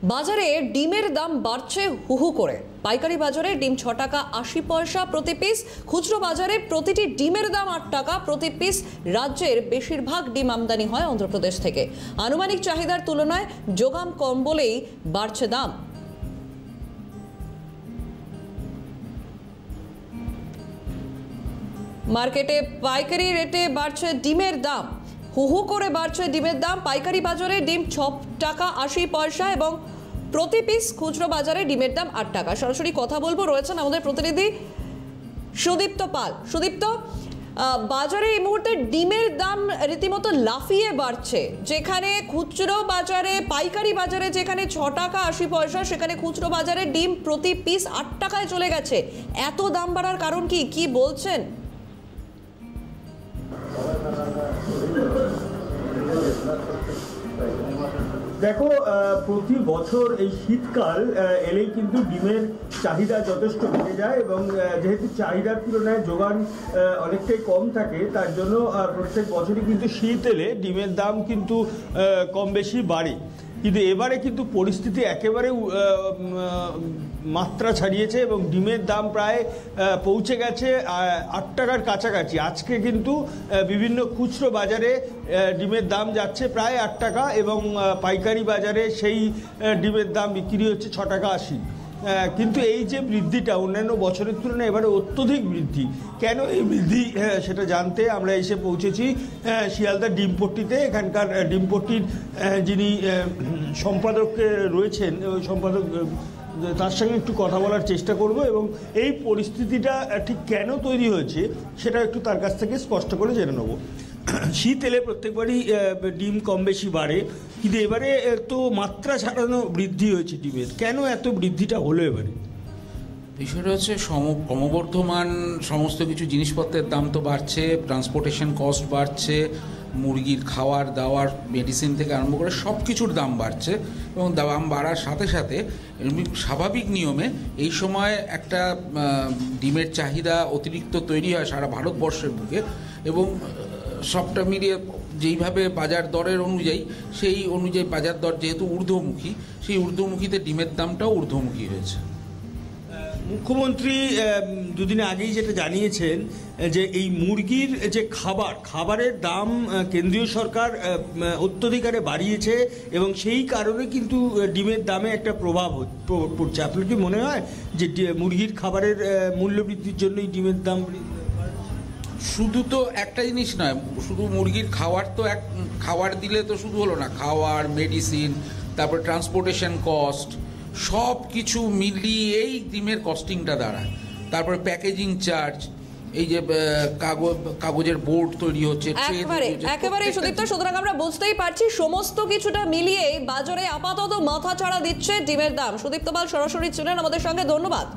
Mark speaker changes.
Speaker 1: বাজারে ডিমের দাম বাড়ছে হুহু করে। পাইকারি বাজারে ডিম 6 টাকা 80 পয়সা প্রতি পিস, খুচরো বাজারে প্রতিটি ডিমের দাম 8 টাকা প্রতি পিস। রাজ্যের বেশিরভাগ ডিম আমদানি হয় অন্ধ্রপ্রদেশ থেকে। আনুমানিক চাহিদার তুলনায় যোগান কম বলেই বাড়ছে দাম। মার্কেটে পাইকারি রেটে বাড়ছে ডিমের দাম, হুহু করে বাড়ছে ডিমের দাম। পাইকারি বাজারে ডিম 6 টাকা 80 পয়সা এবং প্রতি পিস, খুচরো বাজারে ডিমের দাম 8 টাকা। সরাসরি কথা বলবো, রয়েছেন আমাদের প্রতিনিধি সুদীপ্ত পাল। সুদীপ্ত, বাজারে এই মুহূর্তে ডিমের দাম রীতিমতো লাফিয়ে বাড়ছে। যেখানে খুচরো বাজারে, পাইকারি বাজারে যেখানে 6 টাকা 80 পয়সা, সেখানে খুচরো বাজারে ডিম প্রতি পিস 8 টাকায় চলে গেছে। এত দাম বাড়ার কারণ কি বলছেন?
Speaker 2: দেখো, প্রতি বছর এই শীতকাল এলেই কিন্তু ডিমের চাহিদা যথেষ্ট বেড়ে যায় এবং যেহেতু চাহিদার তুলনায় যোগান অনেকটাই কম থাকে, তার জন্য প্রত্যেক বছরই কিন্তু শীত এলে ডিমের দাম কিন্তু কম বেশি বাড়ে। কিন্তু এবারে কিন্তু পরিস্থিতি একেবারে মাত্রা ছাড়িয়েছে এবং ডিমের দাম প্রায় পৌঁছে গেছে 8 টাকার কাছাকাছি। আজকে কিন্তু বিভিন্ন খুচরো বাজারে ডিমের দাম যাচ্ছে প্রায় 8 টাকা এবং পাইকারি বাজারে সেই ডিমের দাম বিক্রি হচ্ছে 6 টাকা 80। কিন্তু এই যে বৃদ্ধিটা অন্যান্য বছরের তুলনায় এবারে অত্যধিক বৃদ্ধি। কেন এই বৃদ্ধি সেটা জানতে আমরা এসে পৌঁছেছি শিয়ালদা ডিমপট্টিতে। এখানকার ডিমপট্টির যিনি সম্পাদক রয়েছেন, ওই সম্পাদক, তার সঙ্গে একটু কথা বলার চেষ্টা করব এবং এই পরিস্থিতিটা ঠিক কেন তৈরি হয়েছে সেটা একটু তার কাছ থেকে স্পষ্ট করে জেনে নেব। শীত এলে প্রত্যেকবারই ডিম কম বেশি বাড়ে, কিন্তু এবারে তো মাত্রা ছাড়ানো বৃদ্ধি হয়েছে ডিমের। কেন এত বৃদ্ধিটা হলো এবারে?
Speaker 3: বিষয়টা হচ্ছে ক্রমবর্ধমান সমস্ত কিছু জিনিসপত্রের দাম তো বাড়ছে, ট্রান্সপোর্টেশন কস্ট বাড়ছে, মুরগির খাওয়ার দাওয়ার, মেডিসিন থেকে আরম্ভ করে সব কিছুর দাম বাড়ছে এবং দাম বাড়ার সাথে সাথে স্বাভাবিক নিয়মে এই সময় একটা ডিমের চাহিদা অতিরিক্ত তৈরি হয় সারা ভারতবর্ষের বুকে এবং সবটা মিলিয়ে যেইভাবে বাজার দরের অনুযায়ী, সেই অনুযায়ী বাজার দর যেহেতু ঊর্ধ্বমুখী, সেই ঊর্ধ্বমুখীতে ডিমের দামটাও ঊর্ধ্বমুখী হয়েছে।
Speaker 2: মুখ্যমন্ত্রী দুদিন আগেই যেটা জানিয়েছেন যে এই মুরগির যে খাবারের দাম কেন্দ্রীয় সরকার অত্যধিকারে বাড়িয়েছে এবং সেই কারণে কিন্তু ডিমের দামে একটা প্রভাব পড়ছে। আপনার কি মনে হয় যে মুরগির খাবারের মূল্য বৃদ্ধির জন্যই ডিমের দাম?
Speaker 3: শুধু তো একটা জিনিস নয়, শুধু মুরগির খাওয়ার তো খাবার দিলে তো শুধু হলো না, খাওয়ার, মেডিসিন, তারপর ট্রান্সপোর্টেশন কস্ট, সব কিছু মিলিয়েই ডিমের কস্টিংটা দাঁড়ায়। তারপরে প্যাকেজিং চার্জ, এই যে কাগজের বোর্ড তৈরি হচ্ছে,
Speaker 1: একেবারে সুদীপ্ত। সুতরাং আমরা বুঝতেই পারছি সমস্ত কিছুটা মিলিয়ে বাজারে আপাতত মাথা ছাড়া দিচ্ছে ডিমের দাম। সুদীপ্ত পাল সরাসরি ছিলেন আমাদের সঙ্গে, ধন্যবাদ।